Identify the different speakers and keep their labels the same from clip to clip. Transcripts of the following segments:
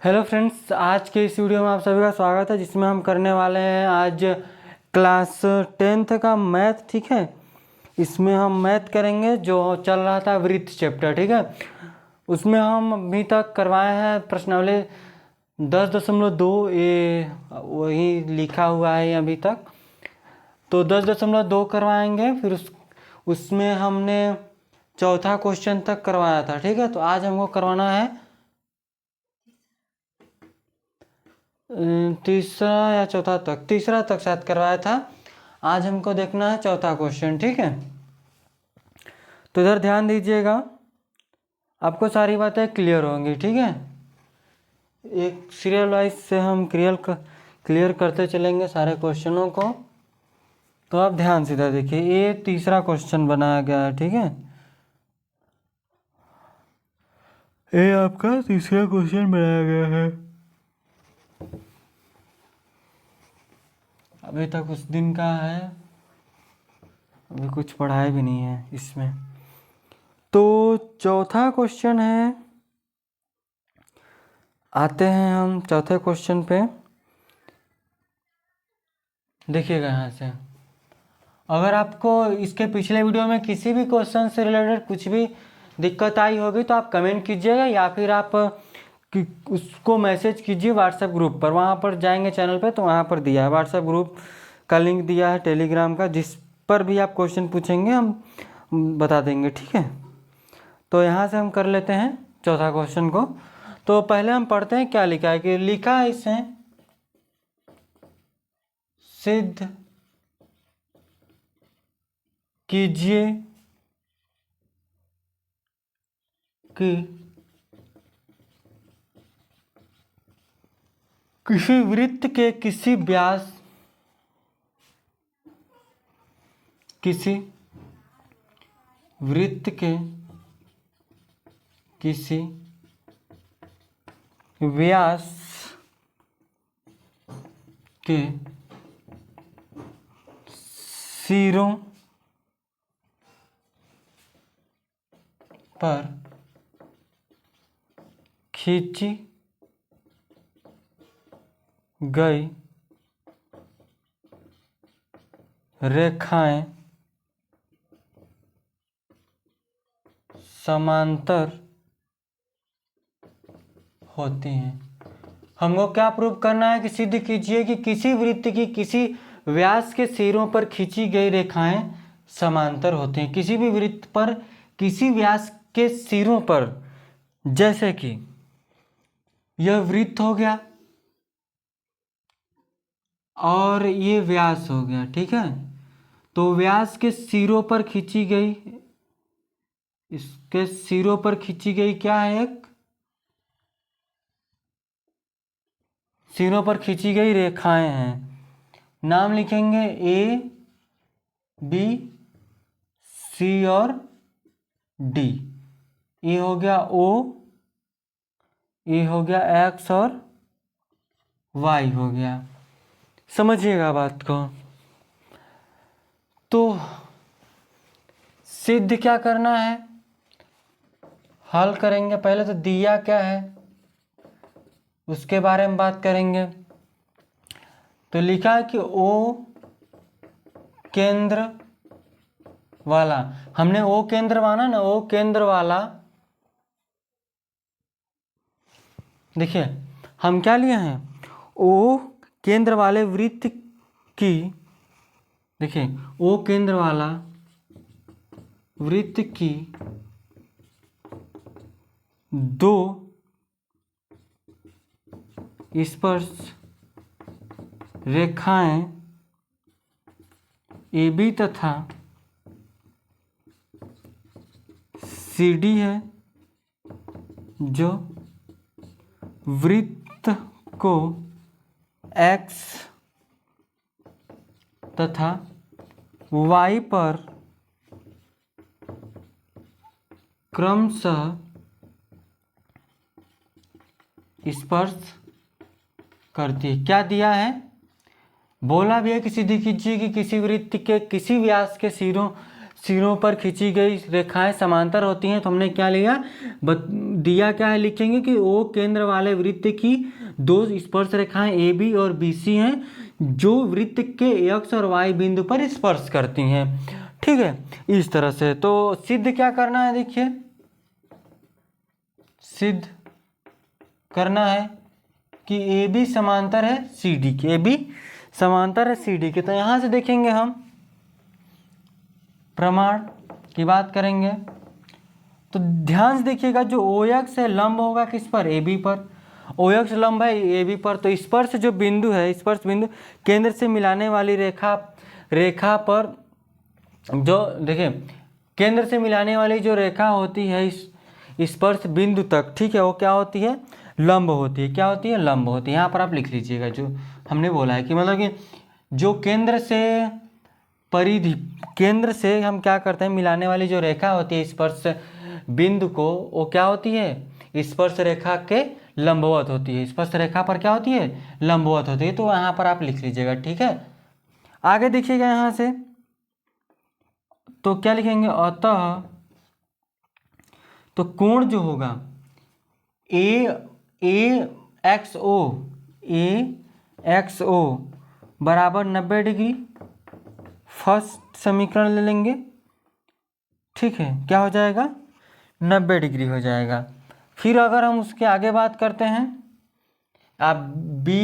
Speaker 1: Hello friends, आज के इस वीडियो में आप सभी का स्वागत है जिसमें हम करने वाले हैं आज क्लास 10th का मैथ। ठीक है, इसमें हम मैथ करेंगे जो चल रहा था वृत्त चैप्टर। ठीक है, उसमें हम अभी तक करवाए हैं प्रश्नावली 10.2। ये वही लिखा हुआ है अभी तक, तो 10.2 करवाएंगे। फिर उसमें हमने चौथा क्वेश्चन तक करवाया था। ठीक है, तो आज हमको करवाना है तीसरा या चौथा तक, तीसरा तक शायद करवाया था। आज हमको देखना है चौथा क्वेश्चन। ठीक है, तो इधर ध्यान दीजिएगा, आपको सारी बातें क्लियर होंगी। ठीक है, एक सीरियल वाइज से हम क्लियर करते चलेंगे सारे क्वेश्चनों को। तो आप ध्यान से इधर देखिए, ये तीसरा क्वेश्चन बनाया गया है। ठीक है, ये आपका तीसरा क्वेश्चन बनाया गया है। अभी तक उस दिन का है, अभी कुछ पढ़ाया भी नहीं है इसमें। तो चौथा क्वेश्चन है, आते हैं हम चौथे क्वेश्चन पे। देखिएगा यहाँ से, अगर आपको इसके पिछले वीडियो में किसी भी क्वेश्चन से रिलेटेड कुछ भी दिक्कत आई होगी तो आप कमेंट कीजिएगा, या फिर आप उसको मैसेज कीजिए व्हाट्सएप ग्रुप पर। वहाँ पर जाएंगे चैनल पे तो वहाँ पर दिया है व्हाट्सएप ग्रुप का लिंक दिया है टेलीग्राम का, जिस पर भी आप क्वेश्चन पूछेंगे हम बता देंगे। ठीक है, तो यहाँ से हम कर लेते हैं चौथा क्वेश्चन को। तो पहले हम पढ़ते हैं क्या लिखा है। कि लिखा है इसमें, सिद्ध कीजिए कि किसी वृत्त के किसी व्यास किसी वृत्त के किसी व्यास के सिरों पर खींची गई रेखाएं समांतर होती हैं। हमको क्या प्रूव करना है कि सिद्ध कीजिए कि किसी वृत्त की किसी व्यास के सिरों पर खींची गई रेखाएं समांतर होती हैं। किसी भी वृत्त पर किसी व्यास के सिरों पर, जैसे कि यह वृत्त हो गया और ये व्यास हो गया। ठीक है, तो व्यास के सिरों पर खींची गई, इसके सिरों पर खींची गई क्या है, एक सिरों पर खींची गई रेखाएं हैं। नाम लिखेंगे ए, बी, सी और डी। ये हो गया ओ, ये हो गया एक्स और वाई हो गया। समझिएगा बात को। तो सिद्ध क्या करना है, हल करेंगे। पहले तो दिया क्या है उसके बारे में बात करेंगे। तो लिखा है कि ओ केंद्र वाला, हमने ओ केंद्र माना ना, ओ केंद्र वाला। देखिए हम क्या लिए हैं, ओ केंद्र वाले वृत्त की, देखिए ओ केंद्र वाला वृत्त की दो स्पर्श रेखाएं AB तथा CD है, जो वृत्त को X तथा Y पर क्रमशः स्पर्श करती है। क्या दिया है, बोला भी है कि सिद्ध कीजिए कि किसी वृत्त के किसी व्यास के सिरों पर खींची गई रेखाएं समांतर होती हैं, तो हमने क्या लिया दिया क्या है, लिखेंगे कि ओ केंद्र वाले वृत्त की दो स्पर्श रेखाएं ए बी और बी सी हैं जो वृत्त के एक्स और वाई बिंदु पर स्पर्श करती हैं। ठीक है, इस तरह से। तो सिद्ध क्या करना है, देखिए सिद्ध करना है कि ए बी समांतर है सी डी के, ए बी समांतर है सी डी के। तो यहां से देखेंगे हम प्रमाण की बात करेंगे, तो ध्यान से देखिएगा जो ओ एक्स है लंब होगा किस पर, ए बी पर। ओ एक्स लंब है ए बी पर, तो स्पर्श जो बिंदु है, स्पर्श बिंदु केंद्र से मिलाने वाली रेखा पर जो देखिए केंद्र से मिलाने वाली जो रेखा होती है इस स्पर्श बिंदु तक, ठीक है, वो क्या होती है, लंब होती है। क्या होती है, लंब होती है। यहाँ पर आप लिख लीजिएगा जो हमने बोला है कि मतलब कि जो केंद्र से परिधि, केंद्र से हम क्या करते हैं, मिलाने वाली जो रेखा होती है स्पर्श बिंदु को, वो क्या होती है, स्पर्श रेखा के लंबवत होती है। स्पर्श रेखा पर क्या होती है, लंबवत होती है। तो यहाँ पर आप लिख लीजिएगा, ठीक है। आगे देखिएगा यहाँ से, तो क्या लिखेंगे, अतः तो कोण जो होगा ए एक्स ओ बराबर 90 डिग्री, फर्स्ट समीकरण ले लेंगे, ठीक है, क्या हो जाएगा, 90 डिग्री हो जाएगा। फिर अगर हम उसके आगे बात करते हैं, आप बी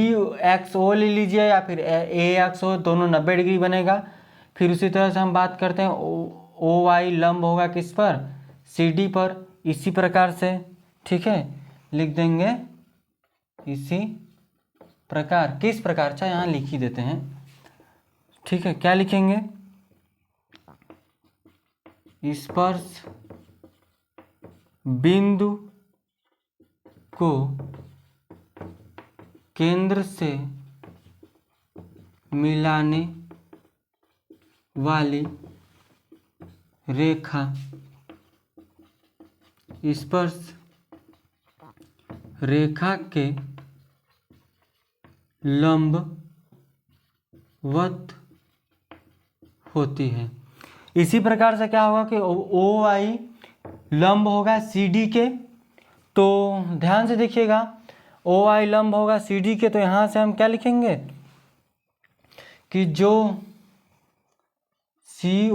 Speaker 1: एक्स ओ ले लीजिए या फिर ए एक्स ओ, दोनों 90 डिग्री बनेगा। फिर उसी तरह से हम बात करते हैं ओ वाई लंब होगा किस पर, सी डी पर, इसी प्रकार से, ठीक है, लिख देंगे इसी प्रकार। किस प्रकार, अच्छा यहाँ लिख ही देते हैं, ठीक है। क्या लिखेंगे, स्पर्श बिंदु को केंद्र से मिलाने वाली रेखा स्पर्श रेखा के लंबवत होती है। इसी प्रकार से क्या होगा कि ओ आई लंब होगा सी डी के, तो ध्यान से देखिएगा ओ आई लंब होगा सी डी के, तो यहाँ से हम क्या लिखेंगे कि जो सी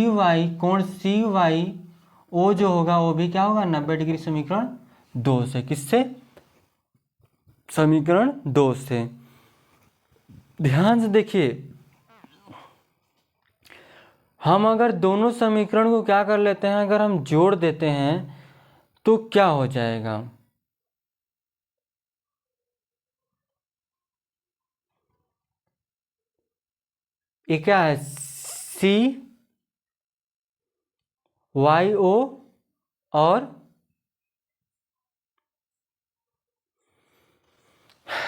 Speaker 1: वाई कोण सी वाई ओ जो होगा वो भी क्या होगा, 90 डिग्री, समीकरण 2 से। किससे, समीकरण 2 से। ध्यान से देखिए, हम अगर दोनों समीकरण को क्या कर लेते हैं, अगर हम जोड़ देते हैं तो क्या हो जाएगा, ये क्या है, सी वाई ओ और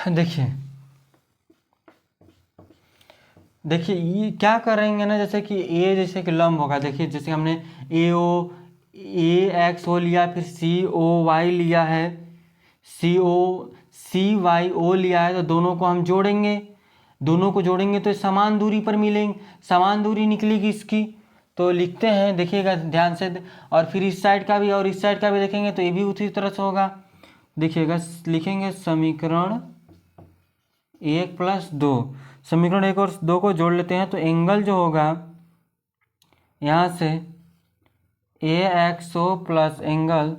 Speaker 1: देखिए ये क्या करेंगे ना, जैसे कि ए जैसे कि लंब होगा, देखिए जैसे हमने ए एक्स ओ लिया, फिर सी ओ वाई लिया है, सी वाई ओ लिया है, तो दोनों को हम जोड़ेंगे, दोनों को जोड़ेंगे तो समान दूरी पर मिलेंगे, समान दूरी निकलेगी इसकी। तो लिखते हैं, देखिएगा ध्यान से, और फिर इस साइड का भी और इस साइड का भी देखेंगे तो ये भी उसी तरह से होगा। देखिएगा लिखेंगे समीकरण 1+2, समीकरण 1 और 2 को जोड़ लेते हैं, तो एंगल जो होगा यहाँ से A X O plus angle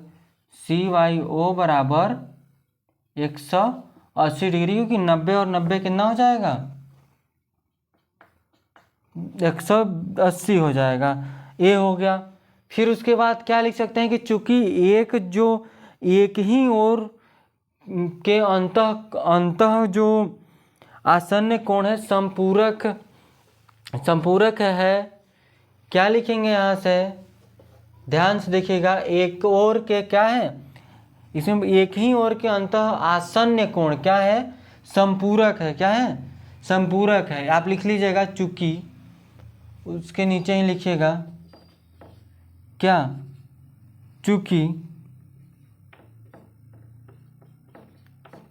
Speaker 1: C Y O बराबर 180 डिग्री, क्योंकि 90 और 90 कितना हो जाएगा, 180 हो जाएगा, ए हो गया। फिर उसके बाद क्या लिख सकते हैं कि चूंकि एक ही ओर के अंतः जो आसन्न कोण है संपूरक है, क्या लिखेंगे यहाँ से, ध्यान से देखिएगा, एक ओर के क्या है, इसमें एक ही ओर के अंतः आसन्न कोण क्या है, संपूरक है, क्या है, संपूरक है। आप लिख लीजिएगा, चूंकि उसके नीचे ही लिखिएगा क्या, चूंकि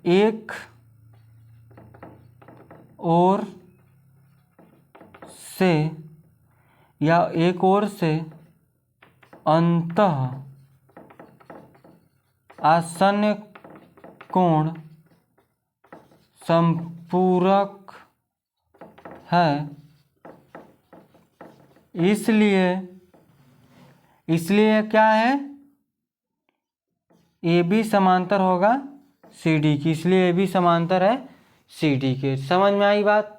Speaker 1: एक ओर से या एक ओर से अंतः आसन्न कोण संपूरक है, इसलिए क्या है, ए बी समांतर होगा सी डी की, इसलिए ए बी समांतर है सी डी के। समझ में आई बात?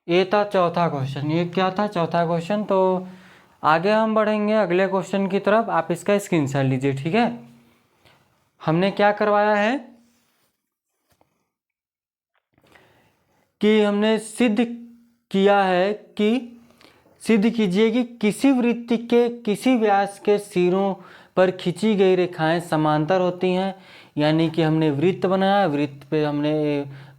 Speaker 1: ये था चौथा क्वेश्चन। ये क्या था? चौथा क्वेश्चन। तो आगे हम बढ़ेंगे अगले क्वेश्चन की तरफ। आप इसका स्क्रीनशॉट लीजिए, ठीक है। हमने क्या करवाया है कि हमने सिद्ध किया है कि सिद्ध कीजिए कि किसी वृत्त के किसी व्यास के सिरों पर खींची गई रेखाएं समांतर होती हैं। यानी कि हमने वृत्त बनाया, वृत्त पे हमने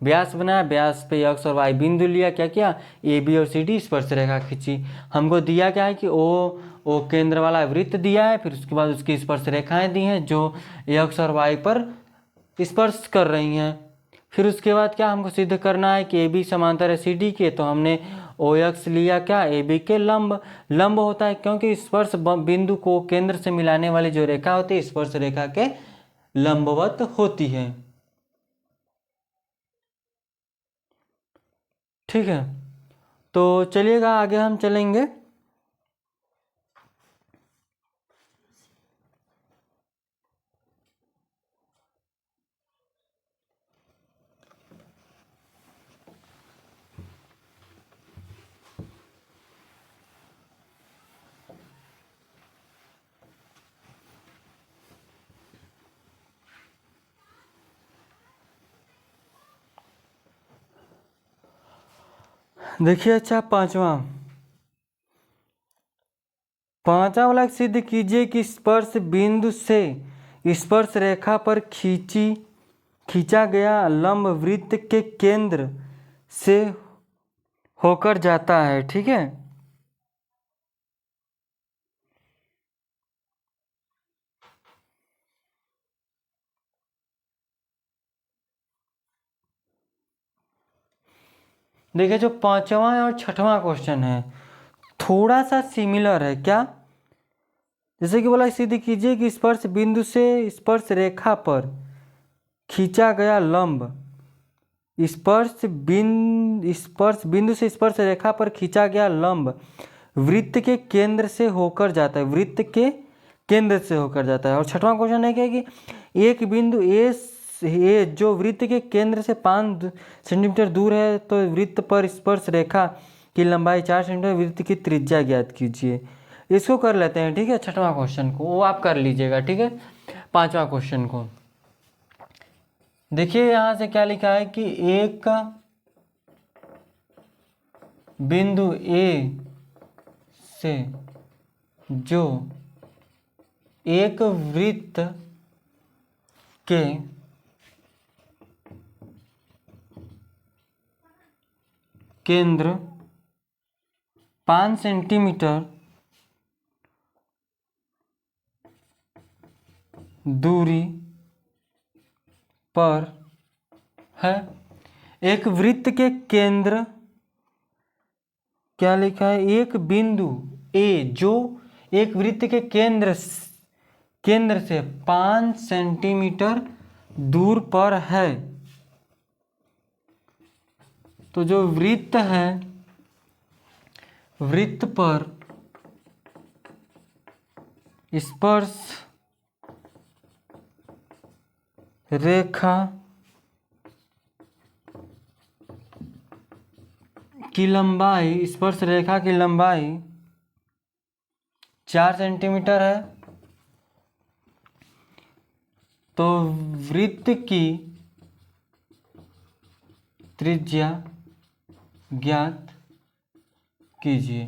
Speaker 1: व्यास बनाया, व्यास पे एक्स और वाई बिंदु लिया, क्या किया, ए बी और सी डी स्पर्श रेखा खींची। हमको दिया क्या है कि ओ केंद्र वाला वृत्त दिया है, फिर उसके बाद उसकी स्पर्श रेखाएं दी हैं जो एक्स और वाई पर स्पर्श कर रही हैं। फिर उसके बाद क्या हमको सिद्ध करना है कि ए बी समांतर है सी डी के। तो हमने ओ एक्स लिया क्या, ए बी के लंब होता है, क्योंकि स्पर्श बिंदु को केंद्र से मिलाने वाली जो रेखा होती है स्पर्श रेखा के लंबवत होती है। ठीक है, तो चलिएगा आगे हम चलेंगे। देखिए, अच्छा पांचवा वाला सिद्ध कीजिए कि स्पर्श बिंदु से स्पर्श रेखा पर खींचा गया लंब वृत्त के केंद्र से होकर जाता है। ठीक है, देखिए जो पांचवा और छठवां क्वेश्चन है थोड़ा सा सिमिलर है। क्या? जैसे कि बोला सिद्ध कीजिए कि स्पर्श बिंदु से स्पर्श रेखा पर खींचा गया लंब स्पर्श बिंदु से स्पर्श रेखा पर खींचा गया लंब वृत्त के केंद्र से होकर जाता है, वृत्त के केंद्र से होकर जाता है। और छठवां क्वेश्चन है क्या कि एक बिंदु ए जो वृत्त के केंद्र से 5 सेंटीमीटर दूर है, तो वृत्त पर स्पर्श रेखा की लंबाई 4 सेंटीमीटर, वृत्त की त्रिज्या ज्ञात कीजिए। इसको कर लेते हैं, ठीक है। छठवां क्वेश्चन को वो आप कर लीजिएगा, ठीक है। पांचवा क्वेश्चन को देखिए, यहां से क्या लिखा है कि एक बिंदु ए से जो एक वृत्त के केंद्र 5 सेंटीमीटर दूरी पर है। एक वृत्त के केंद्र, क्या लिखा है, एक बिंदु ए जो एक वृत्त के केंद्र से 5 सेंटीमीटर दूर पर है। तो जो वृत्त है, वृत्त पर स्पर्श रेखा की लंबाई, स्पर्श रेखा की लंबाई 4 सेंटीमीटर है। तो वृत्त की त्रिज्या ज्ञात कीजिए।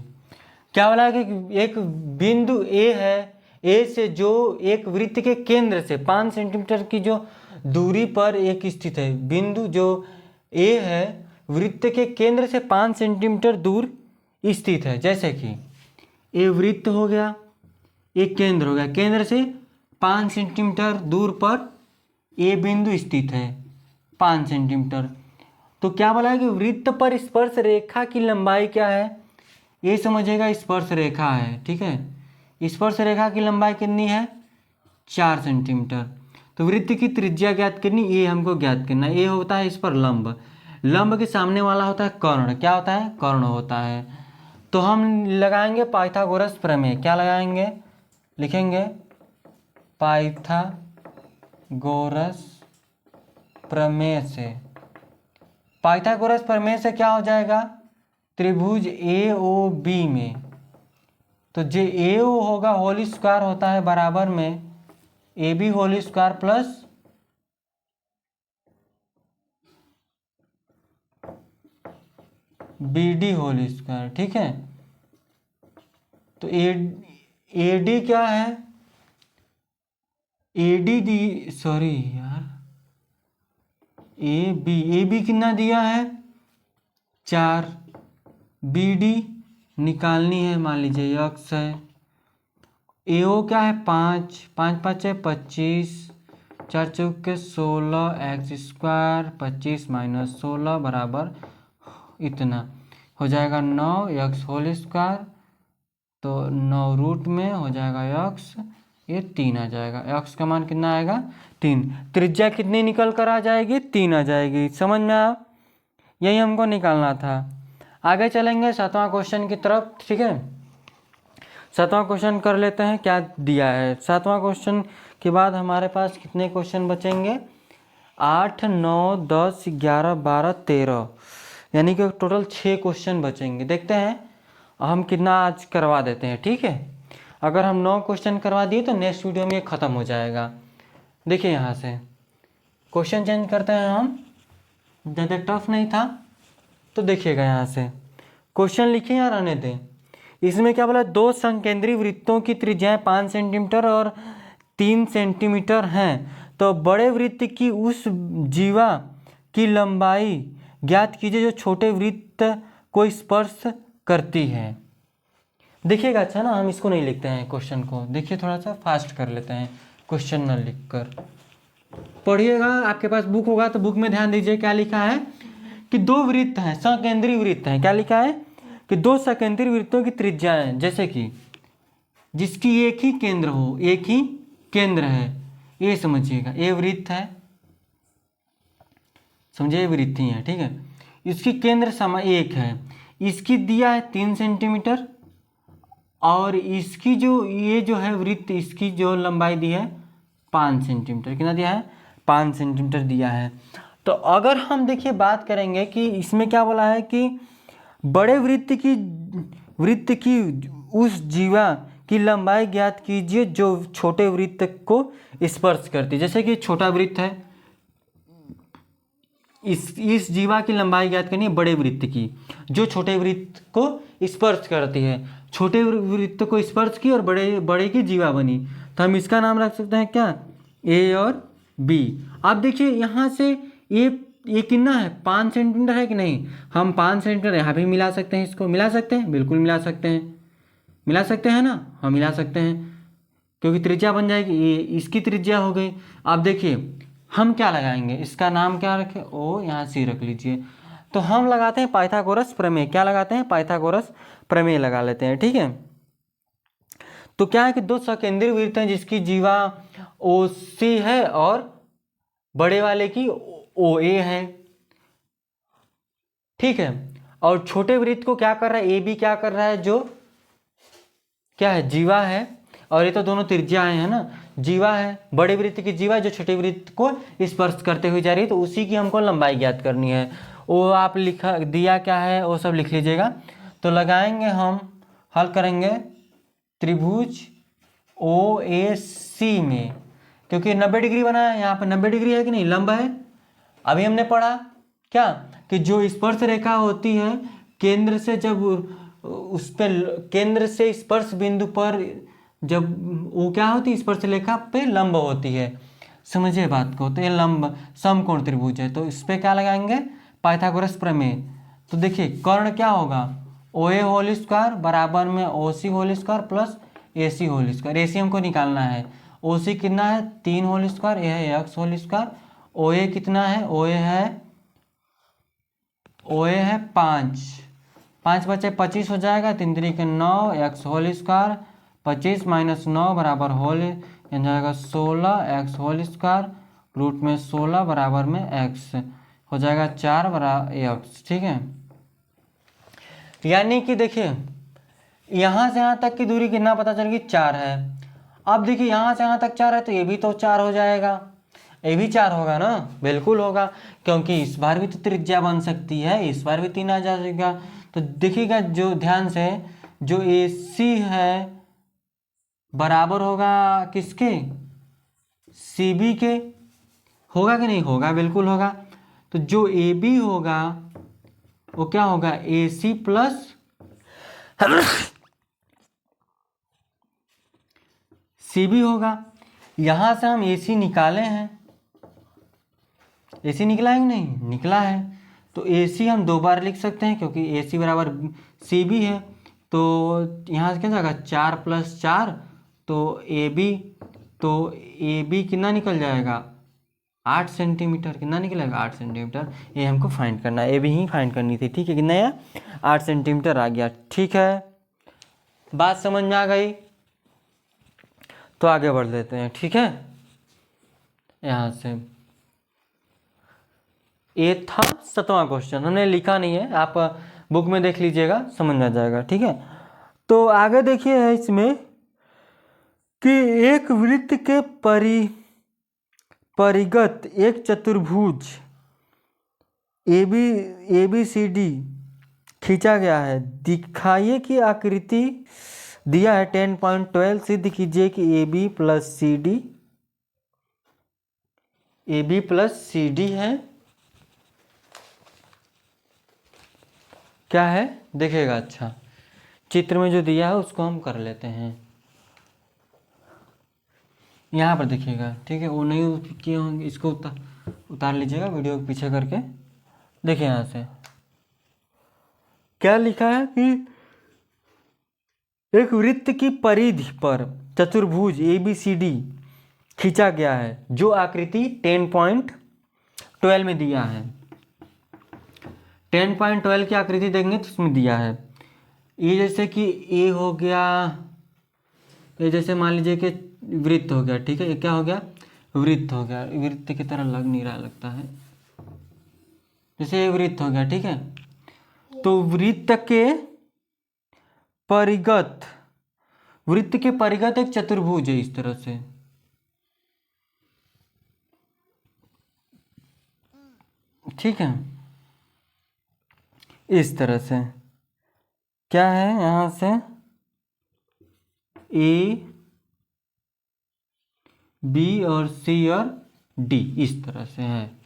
Speaker 1: क्या बोला कि एक बिंदु ए है, ए से जो एक वृत्त के केंद्र से 5 सेंटीमीटर की जो दूरी पर एक स्थित है। बिंदु जो ए है वृत्त के केंद्र से 5 सेंटीमीटर दूर स्थित है। जैसे कि ए वृत्त हो गया, एक केंद्र हो गया, केंद्र से 5 सेंटीमीटर दूर पर ए बिंदु स्थित है 5 सेंटीमीटर। तो क्या बोला है कि वृत्त पर स्पर्श रेखा की लंबाई क्या है, ए समझिएगा स्पर्श रेखा है, ठीक है। स्पर्श रेखा की लंबाई कितनी है 4 सेंटीमीटर। तो वृत्त की त्रिज्या ज्ञात करनी, ए हमको ज्ञात करना है। ए होता है इस पर लंब, लंब के सामने वाला होता है कर्ण, क्या होता है कर्ण होता है। तो हम लगाएंगे पाइथागोरस प्रमेय, क्या लगाएंगे लिखेंगे पाइथागोरस प्रमेय से। पाइथागोरस प्रमेय से क्या हो जाएगा, त्रिभुज ए ओ बी में, तो जो ए ओ होगा होल स्क्वायर होता है बराबर में A B whole square plus B D whole square, ठीक है। तो ए डी क्या है, ए डी दी, सॉरी यार, ए बी कितना दिया है 4, बी डी निकालनी है, मान लीजिए x है, ए ओ क्या है 5, 5 5 है 25, 4 चौक के 16, एक्स स्क्वायर 25 माइनस 16 बराबर इतना हो जाएगा 9 एक्स होल स्क्वायर, तो 9 रूट में हो जाएगा x, ये 3 आ जाएगा, x का मान कितना आएगा 3। त्रिज्या कितनी निकल कर आ जाएगी 3 आ जाएगी, समझ में आया, यही हमको निकालना था। आगे चलेंगे 7वां क्वेश्चन की तरफ, ठीक है। 7वां क्वेश्चन कर लेते हैं क्या दिया है। 7वां क्वेश्चन के बाद हमारे पास कितने क्वेश्चन बचेंगे 8 9 10 11 12 13, यानी कि टोटल 6 क्वेश्चन बचेंगे। देखते हैं हम कितना आज करवा देते हैं, ठीक है। अगर हम 9 क्वेश्चन करवा दिए तो नेक्स्ट वीडियो में ये ख़त्म हो जाएगा। देखिए यहाँ से क्वेश्चन चेंज करते हैं हम, ज़्यादा टफ नहीं था, तो देखिएगा यहाँ से क्वेश्चन लिखें या रहने दें। इसमें क्या बोला, 2 संकेंद्री वृत्तों की त्रिज्याएं 5 सेंटीमीटर और 3 सेंटीमीटर हैं, तो बड़े वृत्त की उस जीवा की लंबाई ज्ञात कीजिए जो छोटे वृत्त को स्पर्श करती है। देखिएगा अच्छा ना, हम इसको नहीं लिखते हैं क्वेश्चन को, देखिए थोड़ा सा फास्ट कर लेते हैं क्वेश्चन न लिख कर, पढ़िएगा। आपके पास बुक होगा तो बुक में ध्यान दीजिए क्या लिखा है कि 2 वृत्त हैं, सकेंद्री वृत्त हैं, क्या लिखा है कि 2 सकेंद्री वृत्तों की त्रिज्याएं, जैसे कि जिसकी एक ही केंद्र हो, एक ही केंद्र है, ये समझिएगा ये वृत्त है, समझिए ये वृत्त ही है, ठीक है। इसकी केंद्र समा एक है, इसकी दिया है 3 सेंटीमीटर, और इसकी जो ये जो है वृत्त, इसकी जो लंबाई दी है 5 सेंटीमीटर, कितना दिया है 5 सेंटीमीटर दिया है। तो अगर हम देखिए बात करेंगे कि इसमें क्या बोला है कि बड़े वृत्त की उस जीवा की लंबाई ज्ञात कीजिए जो छोटे वृत्त को स्पर्श करती है। जैसे कि छोटा वृत्त है, इस जीवा की लंबाई ज्ञात करनी है बड़े वृत्त की जो छोटे वृत्त को स्पर्श करती है। छोटे वृत्त को स्पर्श की और बड़े की जीवा बनी, तो हम इसका नाम रख सकते हैं क्या ए और बी। अब देखिए यहाँ से ये कितना है 5 सेंटीमीटर है कि नहीं, हम 5 सेंटीमीटर यहाँ भी मिला सकते हैं, इसको मिला सकते हैं, बिल्कुल मिला सकते हैं, मिला सकते हैं ना, हम मिला सकते हैं, क्योंकि त्रिज्या बन जाएगी, ये इसकी त्रिज्या हो गई। अब देखिए हम क्या लगाएंगे, इसका नाम क्या रखें, ओ यहाँ सी रख लीजिए। तो हम लगाते हैं पाइथागोरस प्रमेय, क्या लगाते हैं पाइथागोरस प्रमेय लगा लेते हैं, ठीक है। तो क्या है कि 2 सकेंद्री वृत्त हैं जिसकी जीवा ओ सी है और बड़े वाले की ओ ए है, ठीक है। और छोटे वृत्त को क्या कर रहा है, ए बी क्या कर रहा है, जो क्या है जीवा है, और ये तो दोनों त्रिज्याएं हैं ना, जीवा है, बड़े वृत्त की जीवा जो छोटे वृत्त को स्पर्श करते हुए जा रही है, तो उसी की हमको लंबाई ज्ञात करनी है। वो आप लिखा दिया क्या है वो सब लिख लीजिएगा। तो लगाएंगे हम, हल करेंगे त्रिभुज ओ ए सी में, क्योंकि 90 डिग्री बना है, यहाँ पर 90 डिग्री है कि नहीं, लंब है। अभी हमने पढ़ा क्या कि जो स्पर्श रेखा होती है केंद्र से, जब उस पर केंद्र से स्पर्श बिंदु पर जब वो क्या होती है स्पर्श रेखा पे लंब होती है, समझिए बात को। तो ये लंब समकोण त्रिभुज है, तो इस पर क्या लगाएंगे पाइथागोरस प्रमेय। तो देखिए कर्ण क्या होगा, ओ ए होल स्क्वायर बराबर में ओ सी होल स्क्वायर प्लस ए सी होल स्क्वायर। ए सी हमको निकालना है, ओ सी कितना है 3 होल स्क्वायर, ए है एक्स होल स्क्वायर, ओ ए कितना है, ओ ए है 5 5 बचे 25 हो जाएगा, 3 3 9 एक्स होल स्क्वायर, 25 माइनस 9 बराबर होल हो जाएगा 16 एक्स होल स्क्वायर, रूट में 16 बराबर में एक्स हो जाएगा 4 बराबर एक्स। ठीक है, यानी कि देखिए यहाँ से यहाँ तक की दूरी कितना पता चल गई 4 है। अब देखिए यहाँ से यहाँ तक 4 है तो ये भी तो 4 हो जाएगा, ये भी 4 होगा ना, बिल्कुल होगा, क्योंकि इस बार भी तो त्रिज्या बन सकती है, इस बार भी 3 आ जाएगा। तो देखिएगा जो ध्यान से, जो AC है बराबर होगा किसके, CB के, होगा कि नहीं होगा, बिल्कुल होगा। तो जो AB होगा वो क्या होगा, AC प्लस CB होगा। यहां से हम AC निकाले हैं, AC निकला है कि नहीं, निकला है। तो AC हम 2 बार लिख सकते हैं क्योंकि AC बराबर CB है। तो यहाँ से क्या जाएगा 4 + 4, तो AB कितना निकल जाएगा 8 सेंटीमीटर, कितना निकलेगा 8 सेंटीमीटर। ये हमको फाइंड करना है, AB ही फाइंड करनी थी। ठीक है, कितना है 8 सेंटीमीटर आ गया। ठीक है, बात समझ में आ गई, तो आगे बढ़ लेते हैं। ठीक है, यहाँ से ये था 7वां क्वेश्चन, हमने लिखा नहीं है, आप बुक में देख लीजिएगा, समझ में आ जाएगा। ठीक है, तो आगे देखिए है इसमें कि एक वृत्त के परिगत एक चतुर्भुज ABCD खींचा गया है। दिखाइए कि आकृति दिया है 10.12, सिद्ध कीजिए कि AB प्लस CD है, क्या है देखिएगा। अच्छा, चित्र में जो दिया है उसको हम कर लेते हैं, यहाँ पर देखिएगा। ठीक है, वो नहीं किए होंगे, इसको उतार लीजिएगा वीडियो के पीछे करके। देखिए यहाँ से क्या लिखा है कि एक वृत्त की परिधि पर चतुर्भुज ABCD खींचा गया है, जो आकृति 10.12 में दिया है। 10.12 की आकृति देखेंगे तो उसमें दिया है, ये जैसे कि A हो गया, ये जैसे मान लीजिए कि वृत्त हो गया। ठीक है, ये क्या हो गया, वृत्त हो गया, वृत्त की तरह लग नहीं रहा, लगता है जैसे ये वृत्त हो गया। ठीक है, तो वृत्त के परिगत एक चतुर्भुज है इस तरह से। ठीक है, इस तरह से क्या है, यहां से AB और C और D इस तरह से है।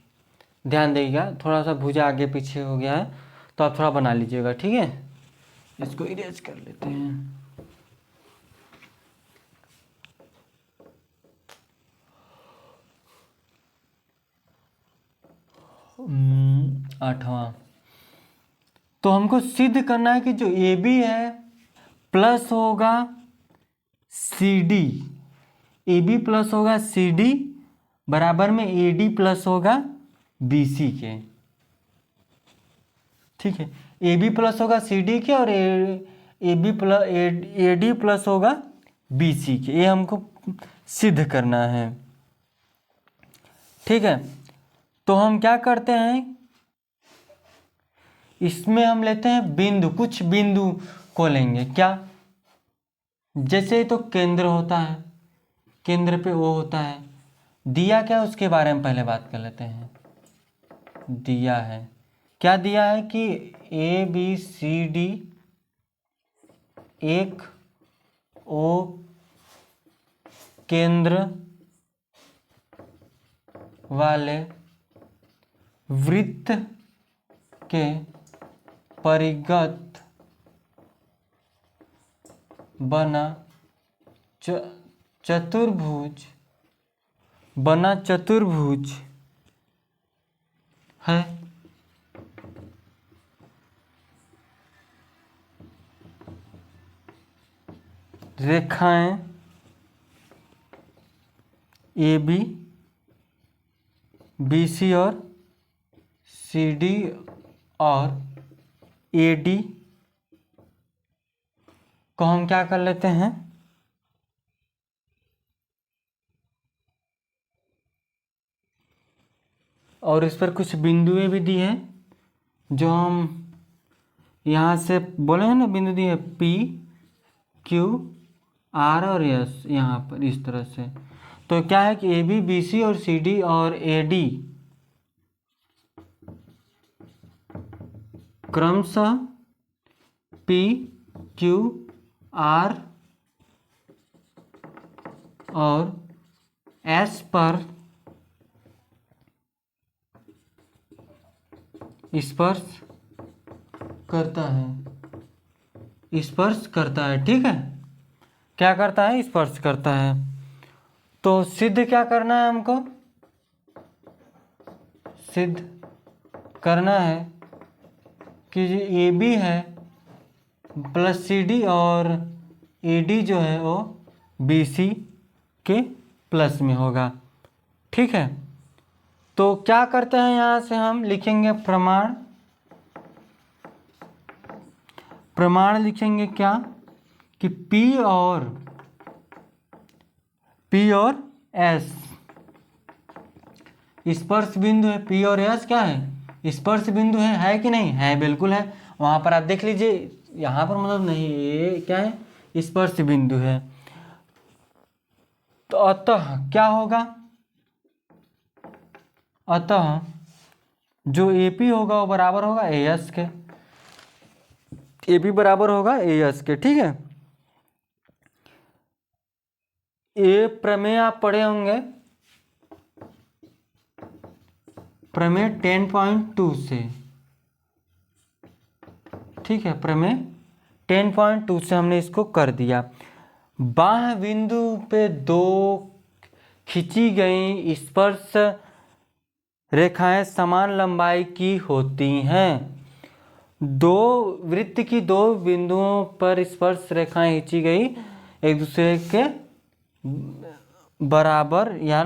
Speaker 1: ध्यान देगा, थोड़ा सा भुजा आगे पीछे हो गया है तो आप थोड़ा बना लीजिएगा। ठीक है, इसको इरेज कर लेते हैं। आठवां, तो हमको सिद्ध करना है कि जो AB है प्लस होगा CD, AB प्लस होगा CD बराबर में AD प्लस होगा BC के। ठीक है, AB प्लस होगा CD के और AD प्लस होगा BC के, ये हमको सिद्ध करना है। ठीक है, तो हम क्या करते हैं, इसमें हम लेते हैं बिंदु, कुछ बिंदु को लेंगे। क्या, जैसे तो केंद्र होता है, केंद्र पे O होता है, दिया क्या उसके बारे में पहले बात कर लेते हैं। दिया है, क्या दिया है कि ABCD एक O केंद्र वाले वृत्त के परिगत बना चतुर्भुज है। रेखाएं AB BC और CD और AD को हम क्या कर लेते हैं, और इस पर कुछ बिंदुएं भी दी हैं जो हम यहाँ से बोले हैं ना, बिंदु दिए P Q R और S, यहाँ पर इस तरह से। तो क्या है कि AB BC और CD और AD क्रमशः P Q R और S पर स्पर्श करता है, स्पर्श करता है। ठीक है, क्या करता है, स्पर्श करता है। तो सिद्ध क्या करना है हमको, सिद्ध करना है कि ए बी है प्लस सी डी और ए डी जो है वो बी सी के प्लस में होगा। ठीक है, तो क्या करते हैं, यहाँ से हम लिखेंगे प्रमाण। प्रमाण लिखेंगे क्या कि P और S स्पर्श बिंदु है। P और S क्या है, स्पर्श बिंदु है कि नहीं है, बिल्कुल है। वहाँ पर आप देख लीजिए, यहाँ पर मतलब नहीं, ये क्या है, स्पर्श बिंदु है। तो अतः क्या होगा, अतः जो AP होगा वो बराबर होगा AS के, AP बराबर होगा AS के। ठीक है, ये प्रमेय आप पढ़े होंगे, प्रमेय 10.2 से। ठीक है, प्रमेय 10.2 से हमने इसको कर दिया। बाह्य बिंदु पे दो खींची गई स्पर्श रेखाएं समान लंबाई की होती हैं। दो वृत्त की दो बिंदुओं पर स्पर्श रेखाएं खींची गई एक दूसरे के बराबर या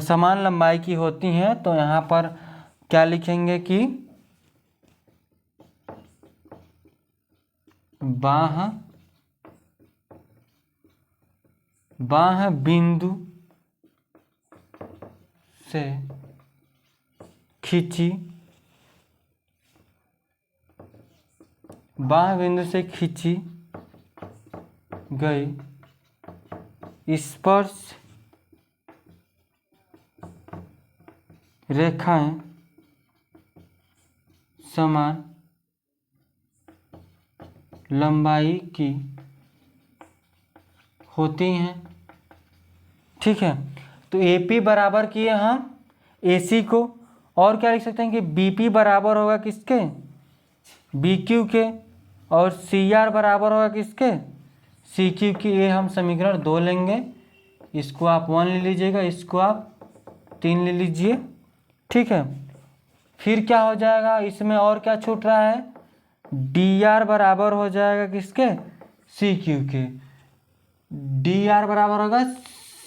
Speaker 1: समान लंबाई की होती हैं। तो यहाँ पर क्या लिखेंगे कि बाह्य बिंदु से खींची गई स्पर्श रेखाएं समान लंबाई की होती हैं। ठीक है, तो AP बराबर किए हम AC को, और क्या लिख सकते हैं कि BP बराबर होगा किसके, BQ के, और CR बराबर होगा किसके, CQ की। ये हम समीकरण 2 लेंगे, इसको आप 1 ले लीजिएगा, इसको आप 3 ले लीजिए। ठीक है, फिर क्या हो जाएगा, इसमें और क्या छूट रहा है, DR बराबर हो जाएगा किसके, CQ के। DR बराबर होगा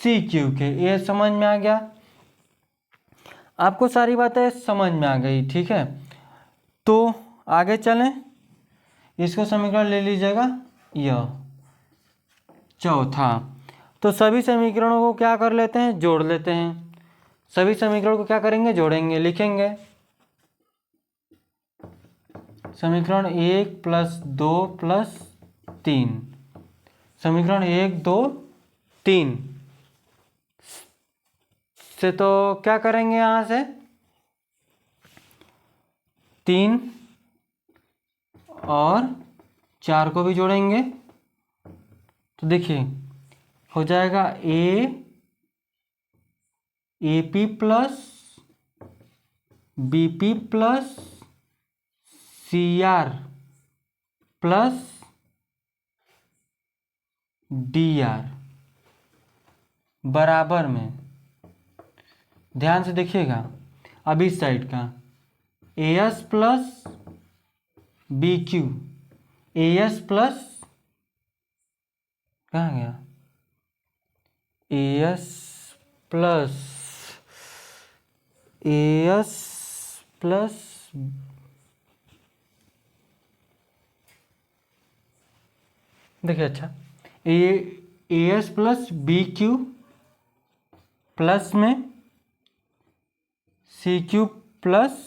Speaker 1: CQ के। ये समझ में आ गया आपको, सारी बातें समझ में आ गई। ठीक है, तो आगे चलें, इसको समीकरण ले लीजिएगा यह चौथा। तो सभी समीकरणों को क्या कर लेते हैं, जोड़ लेते हैं। सभी समीकरणों को क्या करेंगे, जोड़ेंगे, लिखेंगे समीकरण 1 + 2 + 3। समीकरण 1 2 3 से तो क्या करेंगे, यहाँ से 3 और 4 को भी जोड़ेंगे। तो देखिए हो जाएगा AP + BP + CR + DR बराबर में, ध्यान से देखिएगा अब इस साइड का AS + BQ, AS + कहाँ गया, AS + देखिए अच्छा, A S plus B Q plus में C Q plus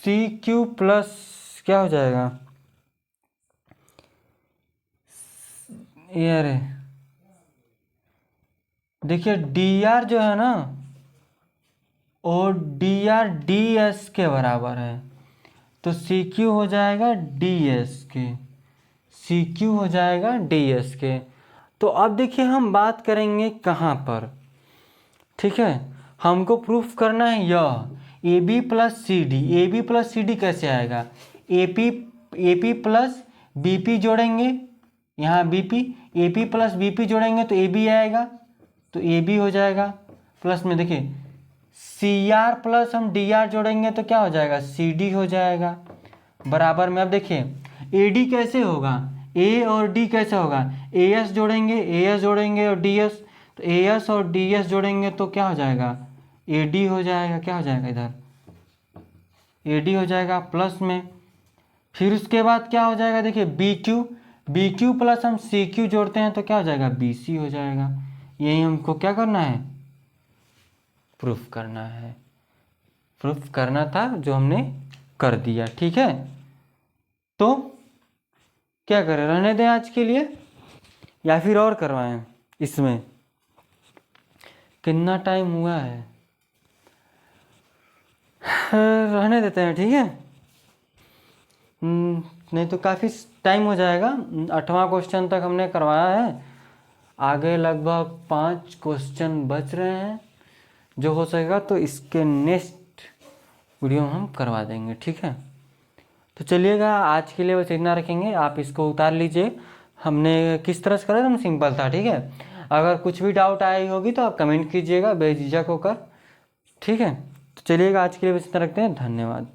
Speaker 1: C Q plus क्या हो जाएगा ये, अरे देखिए डी आर जो है ना और डी आर डी एस के बराबर है, तो सी क्यू हो जाएगा डी एस के, सी क्यू हो जाएगा डी एस के। तो अब देखिए हम बात करेंगे कहाँ पर, ठीक है, हमको प्रूफ करना है यह A B plus C D. A B plus C D कैसे आएगा, A P plus B P जोड़ेंगे, यहाँ B P, A P plus B P जोड़ेंगे तो ए बी आएगा, तो ए बी हो जाएगा। प्लस में देखिए सी आर प्लस हम डी आर जोड़ेंगे तो क्या हो जाएगा, सी डी हो जाएगा। बराबर में अब देखिए ए डी कैसे होगा, ए और डी कैसे होगा, ए एस जोड़ेंगे और डी एस, तो ए एस और डी एस जोड़ेंगे तो क्या हो जाएगा, ए डी हो जाएगा। क्या हो जाएगा इधर, ए डी हो जाएगा। प्लस में फिर उसके बाद क्या हो जाएगा, देखिए बी क्यू प्लस हम सी क्यू जोड़ते हैं तो क्या हो जाएगा, बी सी हो जाएगा। यही हमको क्या करना है, प्रूफ करना है, प्रूफ करना था जो हमने कर दिया। ठीक है, तो क्या करें, रहने दें आज के लिए या फिर और करवाएं। इसमें कितना टाइम हुआ है, रहने देते हैं, ठीक है। नहीं तो काफ़ी टाइम हो जाएगा। 8वां क्वेश्चन तक हमने करवाया है, आगे लगभग 5 क्वेश्चन बच रहे हैं। जो हो सकेगा तो इसके नेक्स्ट वीडियो में हम करवा देंगे, ठीक है। तो चलिएगा आज के लिए बस इतना रखेंगे, आप इसको उतार लीजिए। हमने किस तरह से करा एकदम सिंपल था, ठीक है। अगर कुछ भी डाउट आई होगी तो आप कमेंट कीजिएगा बेझिझक होकर, ठीक है। तो चलिएगा आज के लिए बस इतना रखते हैं, धन्यवाद।